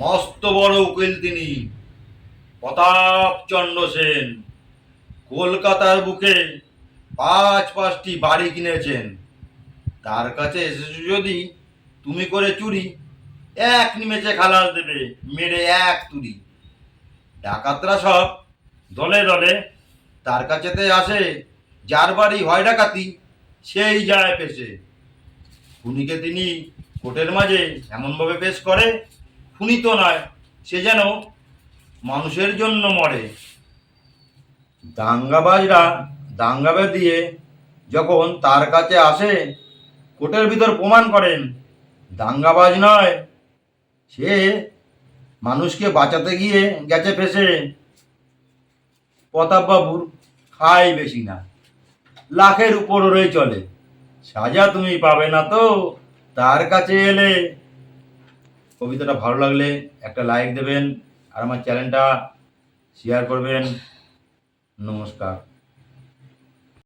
মস্ত বড় উকিল তিনি, প্রতাপচন্দ্র সেন। কলকাতার বুকে পাঁচটি বাড়ি কিনেছেন। তার কাছে এসেছো যদি তুমি করে চুরি, এক নিমেষে খালাস দেবে, মেরে এক তুড়ি। ডাকাতরা সব দলে দলে তার কাছেতে আসে, যার বাড়ি হয় ডাকাতি সেই যায় পেশে। খুনিকে তিনি কোর্টের মাঝে এমনভাবে পেশ করে, খুনি তো নয়, সে যেন মানুষের জন্য মরে। দাঙ্গাবাজরা দাঙ্গা দিয়ে যখন তার কাছে আসে, কোর্টের ভিতর প্রমাণ করেন দাঙ্গাবাজ নয়, সে মানুষকে বাঁচাতে গিয়ে গেছে ফেসে। প্রতাপবাবুর খাই বেশি না, লাখের উপরেই চলে, সাজা তুমি পাবে না তো তার কাছে এলে। কবিতাটা ভালো লাগলে একটা লাইক দেবেন আর আমার চ্যানেলটা শেয়ার করবেন। নমস্কার।